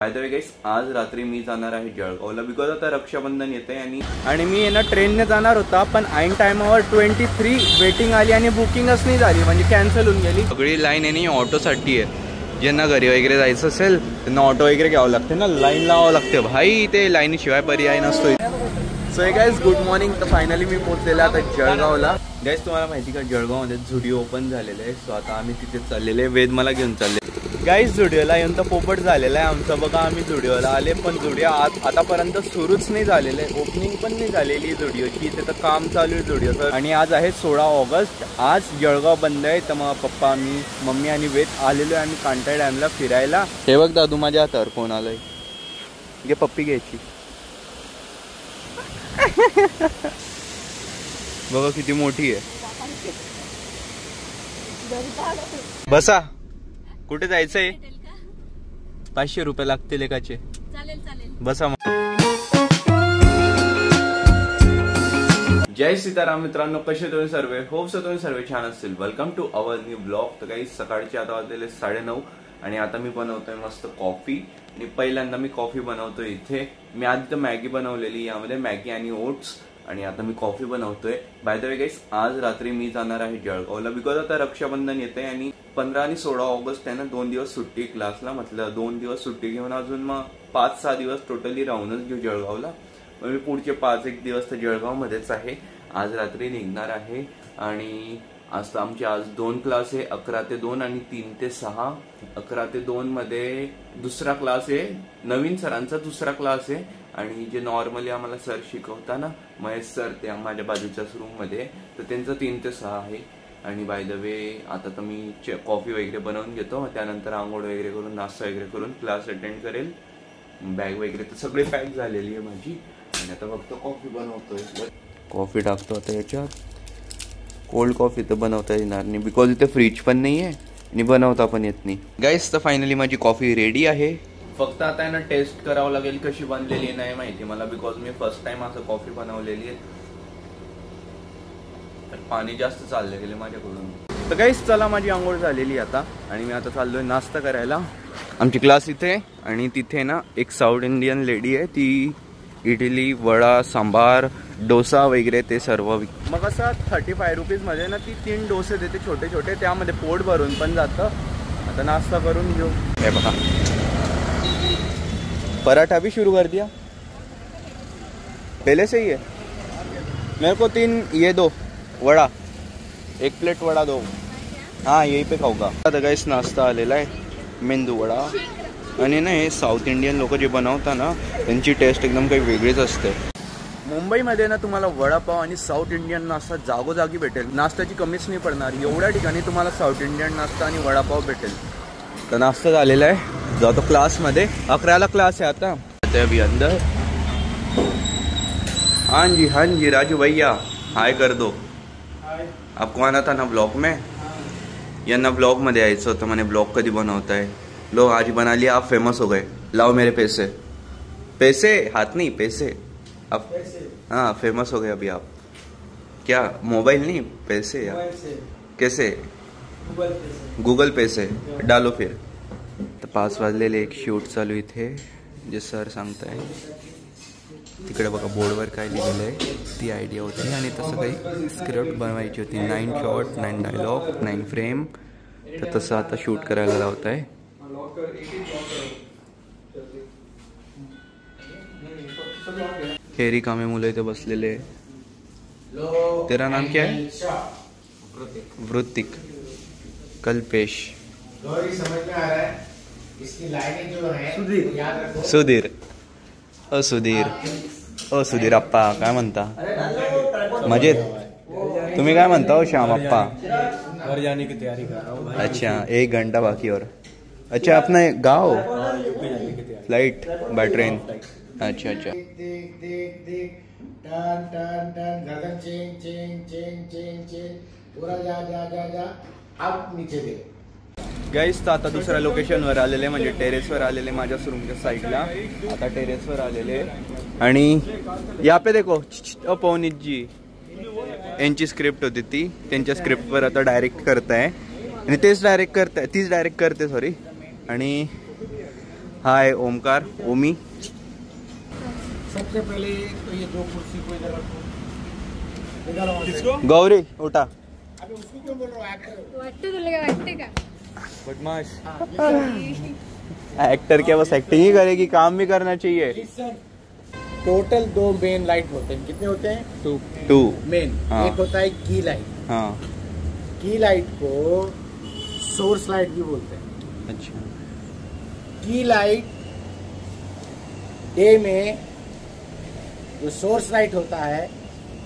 By the way guys, आज रात्री मी जाणार आहे जळगावला बिकॉज आता रक्षाबंधन येते आणि मी ना ट्रेनने जाणार होता, पण ऐन टायमावर 23 वेटिंग आली आणि बुकिंगच नाही झाली, म्हणजे कॅन्सल होऊन गेली सगळी लाईन. आणि ऑटोसाठी आहे, ज्यांना घरी वगैरे जायचं असेल त्यांना ऑटो वगैरे घ्यावं लागते ना, लाईन लावावं लागते भाई, ते लाईनीशिवाय पर्याय नसतो. So guys good morning. तर फायनली मी पोहोचलेलो आता जळगावला. गाइस तुम्हाला माहिती का जळगावमध्ये झुडिओ ओपन झालेलं आहे, सो आता आम्ही तिथे चाललेले आहे. वेद मला घेऊन चालले. गाइस झुडिओला येऊन तर पोपट झालेला आहे आमचं. बघा आम्ही झुडिओला आले, पण झुडिओ आतापर्यंत सुरूच नाही झालेलं आहे, ओपनिंग पण नाही झालेली झुडिओची. तिथं काम चालू आहे झुडिओचं. आणि आज आहे 16 ऑगस्ट. आज जळगाव बंद आहे, तर मग पप्पा, मी, मम्मी आणि वेद आलेलो आहे आम्ही कांटा डॅमला फिरायला. हे बघ दादू माझ्या हातावर फोन आलाय, घे पप्पी घ्यायची. बघा किती मोठी आहे. बसा. कुठे जायचंय? 500 रुपये लागतील एकाचे. बसा. जय सीताराम मित्रांनो, कसे तुम्ही सर्व? होप सो तुम्ही सर्व छान असतील. Welcome to our new blog. तर काही सकाळचे आता वाजलेले 9:30 आणि आता मी बनवतोय मस्त कॉफी. आणि पहिल्यांदा मी कॉफी बनवतोय इथे. मी आधी तर मॅगी बनवलेली, यामध्ये मॅगी आणि ओट्स, आणि आता मी कॉफी बनवतोय. बाय द वे गाइस, आज रात्री मी जाणार आहे जळगावला बिकॉज आता रक्षाबंधन येते आणि 15 आणि 16 ऑगस्ट आहे ना, 2 दिवस सुट्टी क्लासला. म्हटलं 2 दिवस सुट्टी घेऊन अजून मग 5-6 दिवस टोटली राहूनच घेऊ जळगावला. मग मी पुढचे 5-1 दिवस तर जळगावमध्येच आहे. आज रात्री निघणार आहे. आणि आज तर आमचे आज 2 क्लास आहे, 11 ते 2 आणि 3 ते 6. 11 ते 2 मध्ये दुसरा क्लास आहे, नवीन सरांचा दुसरा क्लास आहे. आणि जे नॉर्मली आम्हाला सर शिकवता ना, महेश सर, ते माझ्या बाजूच्याच रूम मध्ये, तर त्यांचं 3 ते 6 आहे. आणि बाय द वे आता तर मी कॉफी वगैरे बनवून घेतो, त्यानंतर आंघोळ वगैरे करून नाश्ता वगैरे करून क्लास अटेंड करेल. बॅग वगैरे तर सगळी पॅक झालेली आहे माझी. आणि आता फक्त कॉफी बनवतोय. कॉफी टाकतो आता याच्यात. कोल्ड कॉफी तर बनवता येणार नाही बिकॉज इथे फ्रीज पण नाही आहे आणि बनवता पण येत नाही. गाइस तर फायनली माझी कॉफी रेडी आहे. फक्त आता आहे ना टेस्ट करावं लागेल कशी बनलेली नाही माहिती मला, बिकॉज मी फर्स्ट टाइम असं कॉफी बनवलेली आहे. तर पाणी जास्त चालले गेले माझ्याकडून. तर गाइस चला, माझी आंघोळ झालेली आता आणि मी आता चाललोय नाश्ता करायला. आमची क्लास इथे, आणि तिथे ना एक साऊथ इंडियन लेडी आहे, ती इडली, वडा, सांबार, डोसा वगैरे ते सर्व मग असं 35 रुपीजमध्ये ना ती 3 डोसे देते छोटे छोटे, त्यामध्ये पोट भरून पण जातं. आता नाश्ता करून घेऊ. हे बघा, पराठा भी शुरू कर दिया पहले से ही है. मेरे को 3 ये दो वड़ा, 1 प्लेट वड़ा दो. हाँ यही पे खाऊंगा. आता गाइस नाश्ता आलेला आहे, मेंदू वडा. आणि ना हे साऊथ इंडियन लोक जे बनवता ना, त्यांची टेस्ट एकदम काही वेगळीच असते. मुंबईमध्ये ना तुम्हाला वडापाव आणि साऊथ इंडियन नाश्ता जागोजागी भेटेल. नाश्त्याची कमीच नाही पडणार, एवढ्या ठिकाणी तुम्हाला साऊथ इंडियन नाश्ता आणि वडापाव भेटेल. तर नाश्ता झालेला आहे, जातो क्लासमध्ये. 11ला क्लास है आता. अभी अंदर. हाँ जी राजू भैया, हाय कर दो. आपको आना था ना ब्लॉग में, यांना ब्लॉग मध्ये यायचं होतं. मैंने ब्लॉग कधी बनवताय. लो आज बना लिया, आप फेमस हो गए. लाओ मेरे पैसे. पैसे हाथ नहीं, पैसे. अब हाँ फेमस हो गए अभी आप. क्या मोबाइल नहीं, पैसे यार. कैसे? गूगल पे से डालो फिर. तर 5 वाजलेले एक शूट चालू इथे, जे सर सांगताय. तिकडे बघा बोर्डवर काय लिहिलेलं आहे, ती आयडिया होती. आणि तसं काही स्क्रिप्ट बनवायची होती. 9 शॉट, 9 डायलॉग, 9 फ्रेम. तर तसं आता शूट करायला लावत आहे. हे रिकामे मुलं इथे बसलेले. तेरा नाम क्या है? वृत्तिक. कल्पेश. समझ में आ रहा है. इसकी लाइनें जो है सुधीर. ओ सुधीर, ओ सुधीर अप्पा, काय म्हणता? मजेत? तुम्ही काय म्हणता हो श्याम अप्पा? घर जाने की तैयारी कर रहा हूँ. अच्छा 1 घंटा बाकी और. अच्छा अपना गाँव फ्लाइट बाय ट्रेन. अच्छा अच्छा. गाइस तर आता दुसऱ्या लोकेशनवर आलेले, म्हणजे टेरेसवर आलेले, माझ्याच रूमच्या साईडला. आता टेरेसवर आलेले. आणि या पे देखो पवनीत जी, यांची स्क्रिप्ट होती ती, त्यांच्या स्क्रिप्टवर आता डायरेक्ट करताय. आणि तीच डायरेक्ट करते सॉरी. आणि हाय ओमकार, ओमी। सबसे पहले तो ये 2 कुर्सी को इधर रखो। किसको? गौरी उठा। अबे उसको क्यों बोल रहा हो? वाटते तुला काय वाटते का? बदमाश। एक्टर क्या बस एक्टिंग ही करेगी, काम भी करना चाहिए। टोटल 2 मेन लाइट होते हैं। कितने होते हैं? 2 मेन। हाँ। एक होता है की लाइट। हाँ की लाइट को सोर्स लाइट भी बोलते हैं। अच्छा। की लाइट डे में जो सोर्स लाइट होता है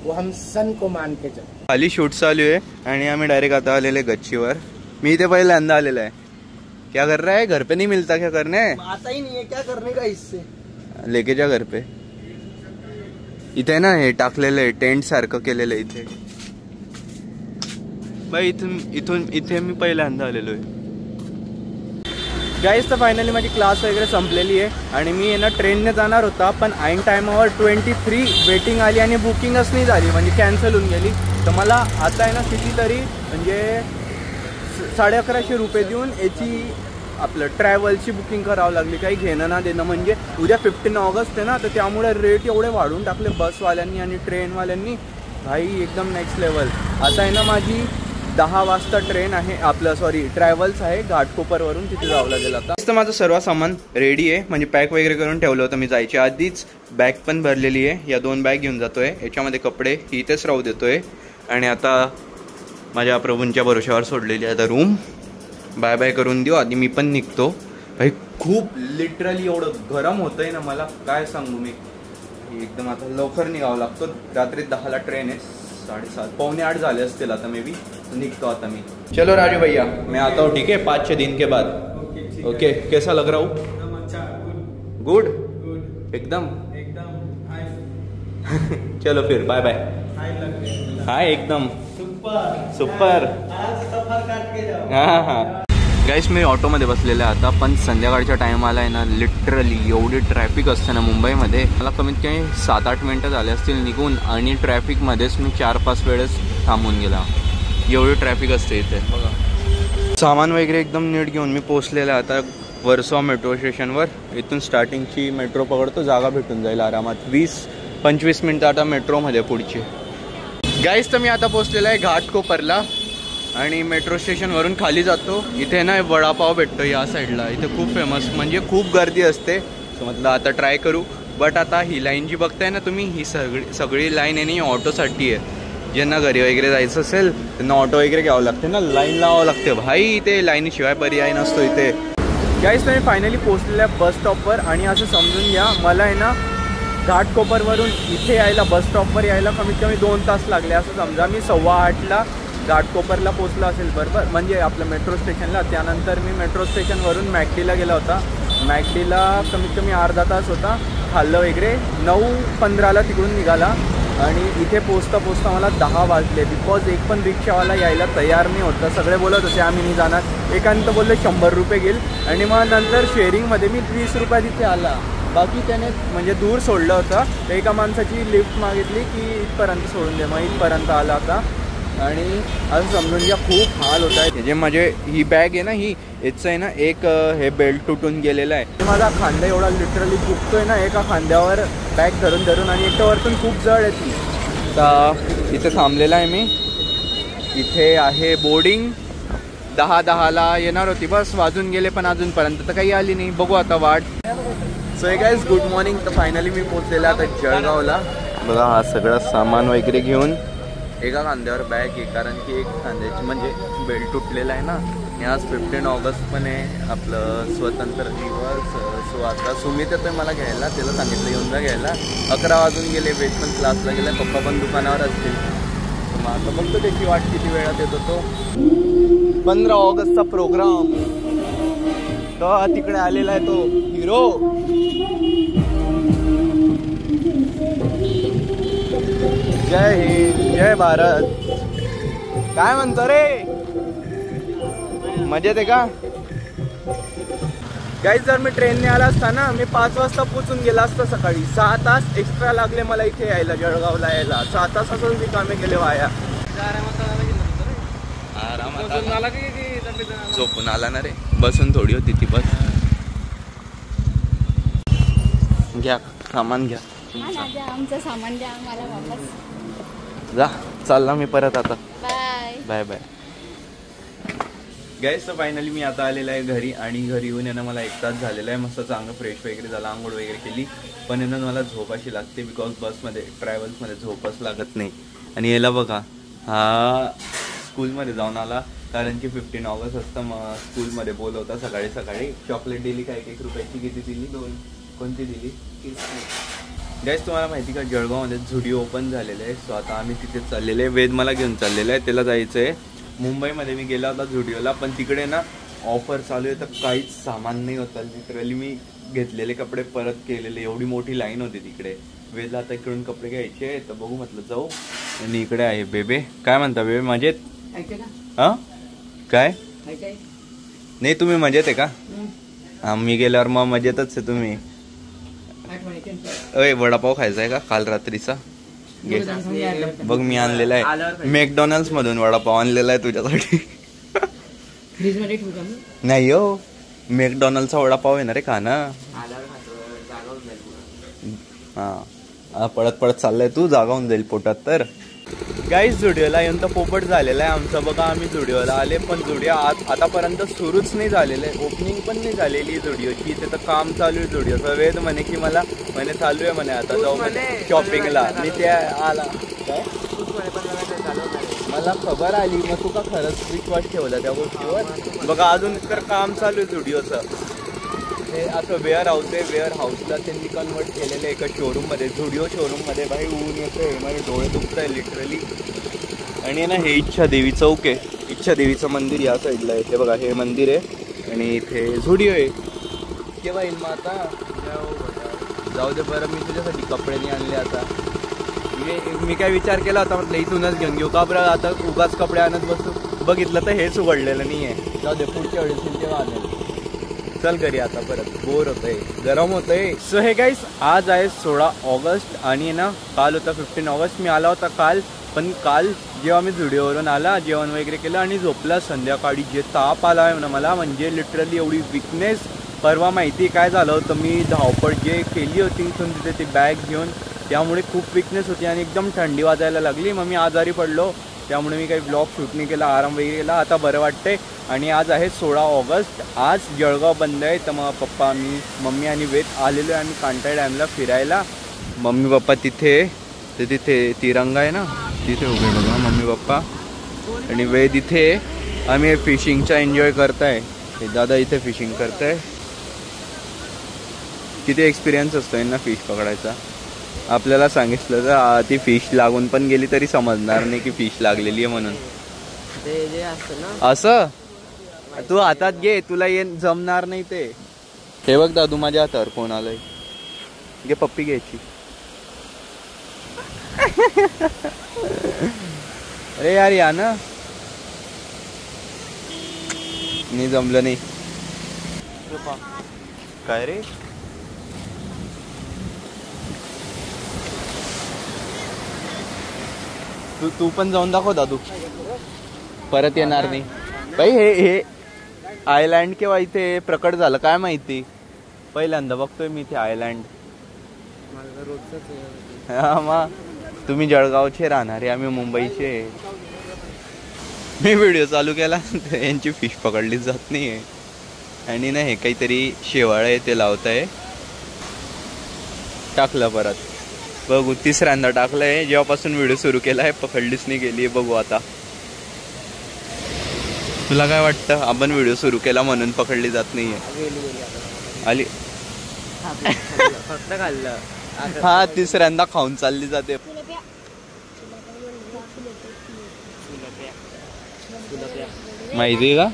वो हम सन को मान के चलते। खाली शूट चालू आहे आणि आम्ही डायरेक्ट आता आलेले गच्चीवर। मी इथे पहिल्यांदा आलेला आहे। क्या कर रहा है? घर पे नहीं मिलता क्या करने? आता ही नहीं है, क्या करने का इससे? लेके जा घर पे। इथे ना हे टाकलेलं आहे, टेंट सारखं केलेलं आहे इथे। बाई इथे मी पहिल्यांदा आलेलो आहे। गाईज तर फायनली माझी क्लास वगैरे संपलेली आहे आणि मी ना ट्रेनने जाणार होता, पण ऐन टायमावर 23 वेटिंग आली आणि बुकिंगच नाही झाली, म्हणजे कॅन्सल होऊन गेली। तर मला आता आहे ना कितीतरी म्हणजे 1150 रुपये देऊन याची आपलं ट्रॅव्हलची बुकिंग करावं लागली। काही घेणं ना देणं, म्हणजे उद्या 15 ऑगस्ट आहे ना, तर त्यामुळे रेट एवढे वाढवून टाकले बसवाल्यांनी आणि ट्रेनवाल्यांनी। भाई एकदम नेक्स्ट लेवल। आता आहे ना माझी 10 वाजता ट्रेन आहे, आपलं सॉरी ट्रॅव्हल्स आहे घाटकोपरवरून, तिथे जावं लागेल। आता तर माझं सर्व सामान रेडी आहे, म्हणजे पॅक वगैरे करून ठेवलं होतं मी जायच्या आधीच। बॅग पण भरलेली आहे, या 2 बॅग घेऊन जातोय, याच्यामध्ये कपडे इथेच राहू देतोय। आणि आता माझ्या प्रभूंच्या भरोशावर सोडलेली आहे आता रूम। बाय बाय करून देऊ आधी, मी पण निघतो। भाई खूप लिटरली एवढं गरम होतंय ना, मला काय सांगू मी। एकदम आता लवकर निघावं लागतो, रात्री 10ला ट्रेन आहे, 7:30 पावणे 8 झाले असतील आता मे बी। निकतो आता मी। चलो राजू भैया मैं आता हूँ, ठीक है 5-6 दिन के बाद। ओके कैसा लग रहा हूँ? गुड एकदम चलो फिर बाय बाय। हाय एकदम सुपर। हाँ हाँ गाइस मी ऑटोमध्ये बसलेलं आहे आता, पण संध्याकाळच्या टायमाला आहे ना लिटरली एवढी ट्रॅफिक असते ना मुंबईमध्ये, मला कमीत कमी 7-8 मिनटं झाले असतील निघून, आणि ट्रॅफिकमध्येच मी 4-5 वेळेस थांबून गेला। एवढी ट्रॅफिक असते इथे बघा। सामान वगैरे एकदम नीट घेऊन मी पोहोचलेलं आहे आता वर्सोवा मेट्रो स्टेशनवर। इथून स्टार्टिंगची मेट्रो पकडतो, जागा भेटून जाईल आरामात। 20-25 मिनटं आता मेट्रोमध्ये पुढची। गाईस तर मी आता पोहोचलेला आहे घाटकोपरला आणि मेट्रो स्टेशनवरून खाली जातो। इथे ना वडापाव भेटतो या साईडला, इथे खूप फेमस, म्हणजे खूप गर्दी असते। सो म्हटलं आता ट्राय करू। बट आता ही लाईन जी बघताय ना तुम्ही, ही सगळी लाईन आहे नाही ऑटोसाठी आहे। ज्यांना घरी वगैरे जायचं असेल त्यांना ऑटो वगैरे घ्यावं लागते ना, लाईन लावावं लागते भाई। इथे लाईनीशिवाय पर्याय नसतो इथे। गाईस मी फायनली पोहोचलेल्या बस स्टॉपवर, आणि असं समजून घ्या मला आहे ना घाटकोपरवरून इथे यायला, बस स्टॉपवर यायला कमीत कमी 2 तास लागले असं समजा। मी 8:15ला घाटकोपरला पोहोचलो असेल बरोबर, म्हणजे आपलं मेट्रो स्टेशनला। त्यानंतर मी मेट्रो स्टेशनवरून मॅकडीला गेला होता, मॅकडीला कमीत कमी अर्धा तास होता, खाल्लं वगैरे। 9:15ला तिकडून निघाला आणि इथे पोचता पोचता मला 10 वाजले, बिकॉज एक पण रिक्षावाला यायला तयार नाही होता। सगळे बोलत होते आम्ही नाही जाणार, एकाने तर बोलले 100 रुपये घेईल, आणि मग नंतर शेअरिंगमध्ये मी 20 रुपये तिथे आला। बाकी त्याने म्हणजे दूर सोडलं होतं, एका माणसाची लिफ्ट मागितली की इथपर्यंत सोडून दे, मग इथपर्यंत आला होता। आणि असं समजून घ्या खूप हाल होत आहे। जे माझे ही बॅग आहे ना, ही याचं आहे ना एक हे बेल्ट तुटून गेलेलं आहे। माझा खांदा एवढा लिटरली दुखतोय ना एका खांद्यावर बॅग धरून धरून, आणि एकटं वरतून खूप जड आहे ती। तर इथे थांबलेला आहे मी, इथे आहे बोर्डिंग। 10:10ला येणार होती बस, वाजून गेले पण अजूनपर्यंत तर काही आली नाही, बघू आता वाट। सो हे गाईज गुड मॉर्निंग। तर फायनली मी पोहोचलेला आता जळगावला। बघा हा सगळं सामान वगैरे घेऊन, एका खांद्यावर बॅग आहे कारण की एक खांद्याची म्हणजे बेल्ट तुटलेला आहे ना। आणि आज 15 ऑगस्ट पण आहे आपलं स्वतंत्र दिवस। सो आता सुमित येतोय मला घ्यायला, त्याला सांगितलं येऊन जा घ्यायला। 11 वाजून गेले, वेट पण क्लासला गेला, पप्पा पण दुकानावर असतील। मग आता बघतो त्याची वाट किती वेळात येतो तो। 15 ऑगस्टचा प्रोग्राम, तो तिकडे आलेला आहे तो हिरो। जय हिंद जय भारत। काय म्हणतो रे, मजेत आहे का? गाईज जर मी ट्रेनने आला असता ना, मी 5 वाजता पोचून गेला असता सकाळी। 6 तास एक्स्ट्रा लागले मला इथे यायला, जळगावला यायला। 6 तास असं मी कामे केले वाया। झोपून आला ना रे, बसून थोडी होती ती बस। घ्या सामान घ्या आमचं सामान द्या आम्हाला वापस. जा चालला मी परत आता. Bye bye bye. गाईस तर फायनली मी आता आलेला आहे घरी आणि घरी येऊन यांना मला 1 तास झालेला आहे. मस्त चांगलं फ्रेश वगैरे झाला, आंघोळ वगैरे केली. पण यांना मला झोप अशी लागते बिकॉज बसमध्ये ट्रॅव्हल्समध्ये झोपच लागत नाही. आणि याला बघा हा स्कूलमध्ये जाऊन आला कारण की 15 ऑगस्ट असतं. मग स्कूलमध्ये बोलवता सकाळी सकाळी. चॉकलेट दिली काय 1 रुपयाची. किती दिली? 2. कोणती दिली? गाईस तुम्हाला माहिती का जळगावमध्ये झुडिओ ओपन झालेलं आहे. सो आता आम्ही तिथे चाललेले आहे. वेद मला घेऊन चाललेलं आहे, त्याला जायचं आहे. मुंबईमध्ये मी गेला होता झुडिओला पण तिकडे ना ऑफर चालू आहे तर काहीच सामान नाही होतं. लिटरली मी घेतलेले कपडे परत केलेले. एवढी मोठी लाईन होती तिकडे. वेदला आता इकडून कपडे घ्यायचे तर बघू म्हटलं जाऊ. आणि इकडे आहे बेबे. काय म्हणता बेबे? मजेत? हा काय नाही तुम्ही मजेत आहे का? हा मी गेल्यावर मग मजेतच आहे तुम्ही. अय वडापाव खायचा आहे का काल रात्रीचा? बघ मी आणलेला आहे मॅकडॉनल्ड्स मधून वडापाव आणलेला आहे तुझ्यासाठी. नाही हो मॅकडॉनल्डचा वडापाव आहे ना रे खा ना. हा पळत पळत चाललाय तू, जागा होऊन जाईल पोटात. तर गाईस झुडिओला येऊन तर पोपट झालेला आहे आमचं. बघा आम्ही झुडिओला आले पण झुडिओ आतापर्यंत सुरूच नाही झालेलं आहे. ओपनिंग पण नाही झालेली झुडिओची. तिथं काम चालू आहे झुडिओचं. वेद म्हणे की मला म्हणे चालू आहे म्हणे आता जाऊ म्हणे शॉपिंगला. मी त्या आला काय मला खबर आली मग तू का खरंच विश्वास ठेवला त्या गोष्टीवर? बघा अजून तर काम चालू आहे झुडिओचं. ते असं वेअर हाऊस आहे. वेअर हाऊसला त्यांनी कन्वर्ट केलेलं आहे एका शोरूममध्ये, झुडिओ शोरूममध्ये. भाई ऊन येतोय, माझे डोळे दुखत आहे लिटरली. आणि ना हे इच्छा देवी चौक आहे. इच्छा देवीचं मंदिर या साईडला आहे. हे बघा हे मंदिर आहे आणि इथे झुडिओ आहे. केव्हा येईल मग आता? जाऊ दे बरं. मी तुझ्यासाठी कपडे नाही आणले आता. मी काय विचार केला होता म्हटलं इथूनच घेऊन घेऊ का बरं आता उगाच कपडे आणत बसू. बघितलं तर हेच उघडलेलं नाही आहे. जाऊ दे पुढच्या वेळेस तेव्हा आणेल. चल घरी आता परत. बोर होतंय, गरम होतंय. सो हे गाईस आज आहे 16 ऑगस्ट आणि ना काल होता 15 ऑगस्ट. मी आला होता काल पण काल जेव्हा मी झुडिओवरून आला जेवण वगैरे केलं आणि झोपला संध्याकाळी जे ताप आला आहे ना मला म्हणजे लिटरली एवढी विकनेस. परवा माहिती काय झालं होतं मी धावपळ जे केली होती इथून तिथे ती बॅग घेऊन त्यामुळे खूप विकनेस होती आणि एकदम थंडी वाजायला लागली. मग मी आजारी पडलो त्यामुळे मी काही ब्लॉग शूट नाही केला, आराम वगैरे केला. आता बरं वाटतंय. आणि आज आहे 16 ऑगस्ट. आज जळगाव बंद आहे तर मग पप्पा मी मम्मी आणि वेद आलेलो आहे आम्ही कांटा डॅमला फिरायला. मम्मी पप्पा तिथे तिरंगा आहे ना तिथे उभे बघा मम्मी पप्पा आणि वेद इथे. आम्ही फिशिंगचा एन्जॉय करताय. हे दादा इथे फिशिंग करताय. किती एक्सपिरियन्स असतो यांना फिश पकडायचा. आपल्याला सांगितलं तर ती फिश लागून पण गेली तरी समजणार नाही की फिश लागलेली आहे म्हणून. असं तू हातात घे तुला जमणार नाही ते. हे बघ दादू माझ्या हातावर कोण आलंय. घे पप्पी घ्यायची. अरे यार या ना. नाही जमलं नाही. काय रे तू पण जाऊन दाखव दादू. परत येणार नाही भाई. हे आयलँड केव्हा इथे प्रकट झालं काय माहिती. पहिल्यांदा बघतोय मी इथे आयलँड. हा मग तुम्ही जळगावचे राहणारे आम्ही मुंबईचे. मी व्हिडिओ चालू केला यांची फिश पकडलीच जात नाहीये. आणि ना हे काहीतरी शेवाळ आहे ते लावताय. टाकलं परत बघू. तिसऱ्यांदा टाकलंय जेव्हापासून व्हिडिओ सुरू केला आहे पकडलीच नाही गेली. बघू आता. तुला काय वाटतं आपण व्हिडिओ सुरू केला म्हणून पकडली जात नाहीये. आली फक्त खाल्लं. हा तिसऱ्यांदा खाऊन चालली जाते. माहिती आहे का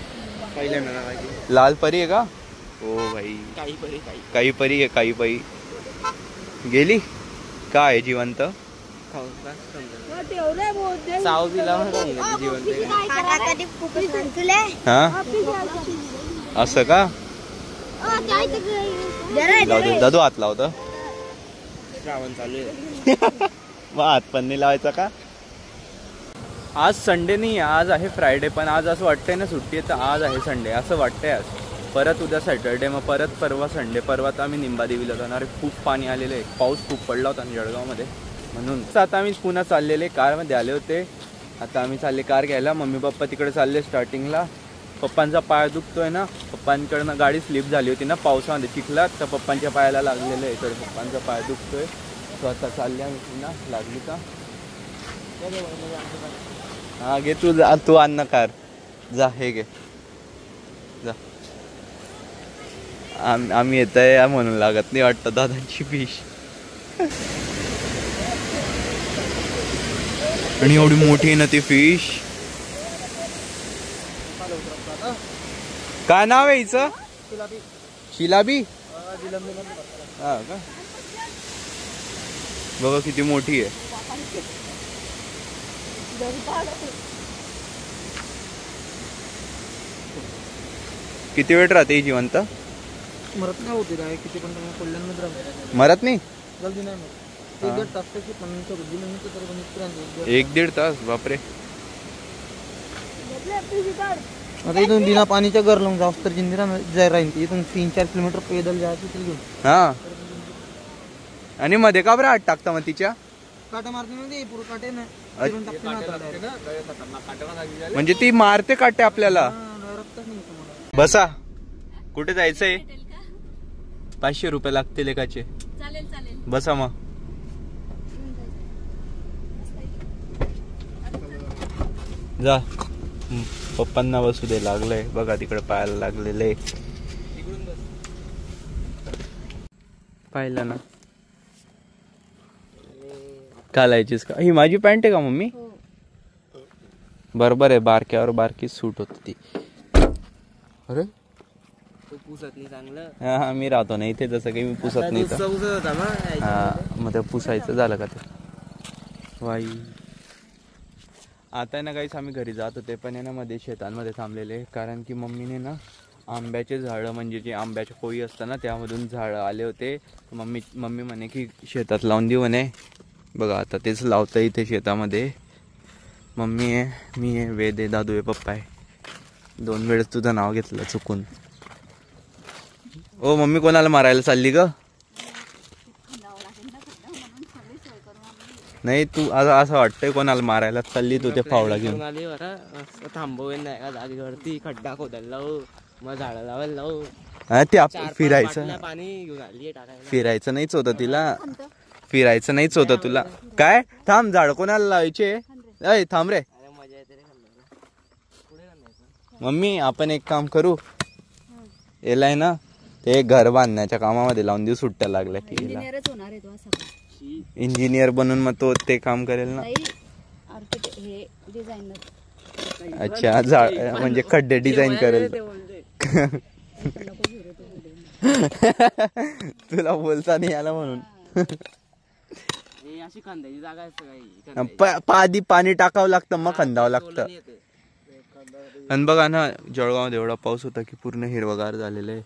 लाल परी आहे का? हो भाई काही परी आहे. काही परी गेली काय आहे जिवंत. हा असं का. दादू हात लावतं. श्रावण चालू आहे मग हात पण नाही लावायचा का. आज संडे नाही आज आहे फ्रायडे. पण आज असं वाटतंय ना सुट्टी आहे तर आज आहे संडे असं वाटतंय आज. परत उद्या सॅटर्डे, मग परत परवा संडे. परवा तर आम्ही निंबादेवीला जाणार आहे. खूप पाणी आलेलं आहे, पाऊस खूप पडला होता जळगावमध्ये, म्हणून आता आम्ही पुन्हा चाललेले, कारमध्ये आले होते. आता आम्ही चालले कार घ्यायला. मम्मी पप्पा तिकडे चालले स्टार्टिंगला. पप्पांचा पाय दुखतोय ना, पप्पांकडनं गाडी स्लिप झाली होती ना पावसामध्ये चिखलात, तर पप्पांच्या पायाला लागलेलं आहे. तर पप्पांचा पाय दुखतोय. तो आता चालले आम्ही पुन्हा. लागली का? हा घे तू, तू आण ना कार. जा हे घे जा. आम्ही येत आहे म्हणून लागत नाही वाटतं दादांची फिश. आणि एवढी मोठी आहे ना ती फिश. काय नाव आहे हिचं? शिलाबी. हा का? बघा किती मोठी आहे. किती वेळ राहते ही जिवंत? मरत नाही होती काय, किती पण पडल्यानंतर राहते. मरत नाही जल्दी नाही मरत. 1-1.5 तास तरी पण 1-1.5 तास. बापरे. आता इथून बिना पाणीच्या घर लावून जाऊ तर जिंदिरा जाय राहील. इथून 3-4 किलोमीटर पैदल जायचं तरी घेऊन. हा. आणि मध्ये का बरं आत टाकता मग तिच्या? काटा मारते मध्ये पूर्ण काटे ना. म्हणजे ती मारते काटे आपल्याला. बसा. कुठे जायचंय? 500 रुपये लागतील एकाचे. चालेल चालेल. बसा मग. जा. पप्पांना बसू दे. लागलंय बघा तिकडे पायाला लागलेलं आहे. पाहिलं ना? घालायचीच का? ही माझी पॅन्ट आहे का मम्मी? बरोबर आहे. बारक्यावर बारकी सूट होती ती. अरे पुसत नाही चांगलं. हा मी राहतो ना इथे, जसं काही मी पुसत नाही तर. हा मग ते पुसायचं झालं का ते? वाई. आता ना काहीच आम्ही घरी जात होते, पण आहे ना मध्ये शेतांमध्ये थांबलेले, कारण की मम्मीने ना आंब्याचे झाडं, म्हणजे जे आंब्याच्या कोळी असतं ना त्यामधून झाडं आले होते. मम्मी म्हणे की शेतात लावून देऊ म्हणे. बघा आता तेच लावतं इथे शेतामध्ये. मम्मी आहे, मी आहे, वेद आहे, दादू आहे, पप्पा आहे. 2 वेळेस तुझं नाव घेतलं चुकून. ओ मम्मी कोणाला मारायला चालली ग? नाही तू असं वाटतंय कोणाला मारायला चालली तू ते फावडा घेऊन. थांबवेल नाही का जागेवरती, खड्डा खोदायला लावू, मग झाडं लावायला लावू. ते फिरायचं, पाणी घेऊन आली फिरायचं नाहीच होतं तिला. फिरायचं नाहीच होतं तुला. काय थांब, झाड कोणाला लावायचे? अय थांब रे. मम्मी आपण एक काम करू, यालाय ना ते घर बांधण्याच्या कामामध्ये लावून देऊ. सुट्ट्या लागल्या की इंजिनियर बनून मग तो ते काम करेल ना. अच्छा म्हणजे खड्डे डिझाईन करेल. तुला बोलता नाही आला म्हणून. आधी पाणी टाकावं लागतं मग खंदावं लागतं. आणि बघा ना जळगावमध्ये एवढा पाऊस होता की पूर्ण हिरवगार झालेलं आहे.